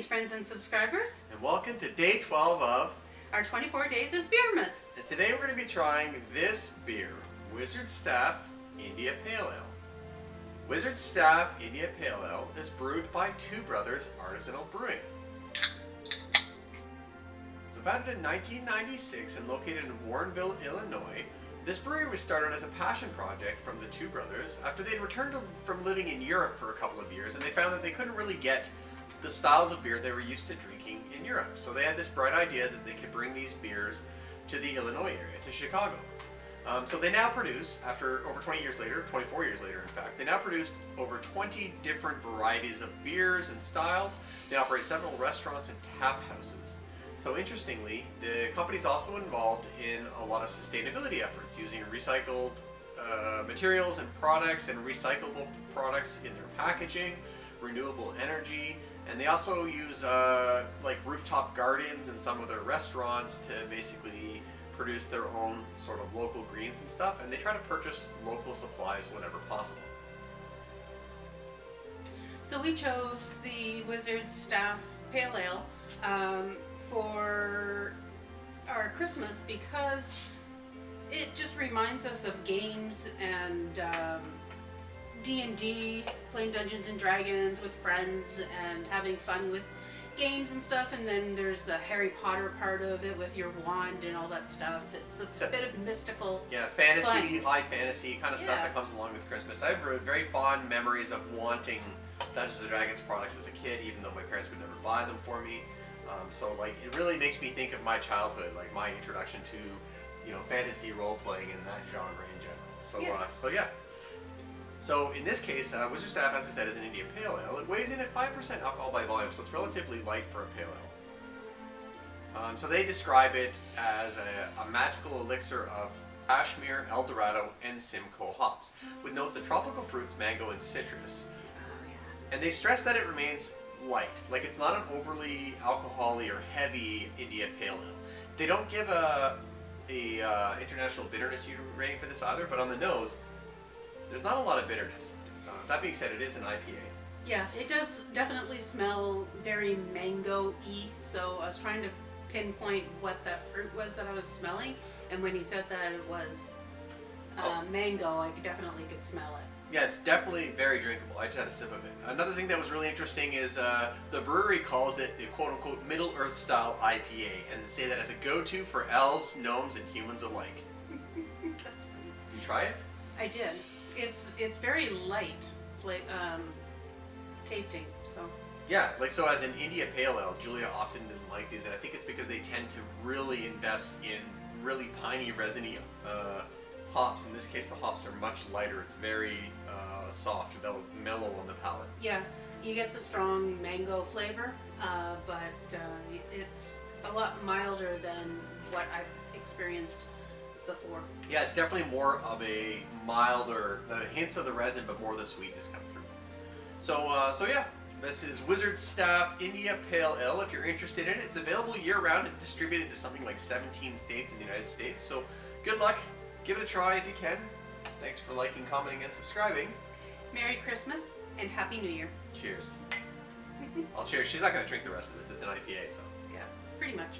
Greetings, friends and subscribers. And welcome to day 12 of our 24 days of Beermas. And today we're going to be trying this beer, Wizard Staff India Pale Ale. Wizard Staff India Pale Ale is brewed by Two Brothers Artisanal Brewing. So founded in 1996 and located in Warrenville, Illinois, this brewery was started as a passion project from the two brothers after they'd returned from living in Europe for a couple of years, and they found that they couldn't really get the styles of beer they were used to drinking in Europe. So they had this bright idea that they could bring these beers to the Illinois area, to Chicago. So they now produce, after over 20 years later, 24 years later in fact, they now produce over 20 different varieties of beers and styles. They operate several restaurants and tap houses. So interestingly, the company's also involved in a lot of sustainability efforts, using recycled materials and products and recyclable products in their packaging, renewable energy, and they also use like rooftop gardens in some of their restaurants to basically produce their own sort of local greens and stuff, and they try to purchase local supplies whenever possible. So we chose the Wizard Staff Pale Ale for our Christmas because it just reminds us of games and D&D, playing Dungeons and Dragons with friends and having fun with games and stuff, and then there's the Harry Potter part of it with your wand and all that stuff. It's a bit of mystical. Yeah, fantasy, high fantasy kind of stuff that comes along with Christmas. I have very fond memories of wanting Dungeons and Dragons products as a kid, even though my parents would never buy them for me. So like, it really makes me think of my childhood, like my introduction to, you know, fantasy role playing in that genre in general. So yeah. So in this case, Wizard Staff, as I said, is an India Pale Ale. It weighs in at 5% alcohol by volume, so it's relatively light for a pale ale. So they describe it as a magical elixir of Kashmir, Eldorado, and Simcoe hops, with notes of tropical fruits, mango, and citrus. And they stress that it remains light, like it's not an overly alcohol-y or heavy India Pale Ale. They don't give a international bitterness rating for this either, but on the nose, there's not a lot of bitterness. That being said, it is an IPA. Yeah, it does definitely smell very mango-y, so I was trying to pinpoint what that fruit was that I was smelling, and when he said that it was mango, I definitely could smell it. Yeah, it's definitely very drinkable. I just had a sip of it. Another thing that was really interesting is the brewery calls it the quote-unquote Middle-earth style IPA, and they say that as a go-to for elves, gnomes, and humans alike. That's funny. Did you try it? I did. It's very light tasting, so. Yeah, like so as an India Pale Ale, Julia often didn't like these, and I think it's because they tend to really invest in really piney, resiny hops. In this case, the hops are much lighter. It's very soft, mellow on the palate. Yeah, you get the strong mango flavor, but it's a lot milder than what I've experienced before. Yeah, it's definitely more of a milder, the hints of the resin, but more of the sweetness come through. So yeah, this is Wizard Staff India Pale Ale. If you're interested in it, it's available year-round and distributed to something like 17 states in the United States. So good luck. Give it a try if you can. Thanks for liking, commenting, and subscribing. Merry Christmas and Happy New Year. Cheers. I'll cheers. She's not going to drink the rest of this. It's an IPA, so. Yeah, pretty much.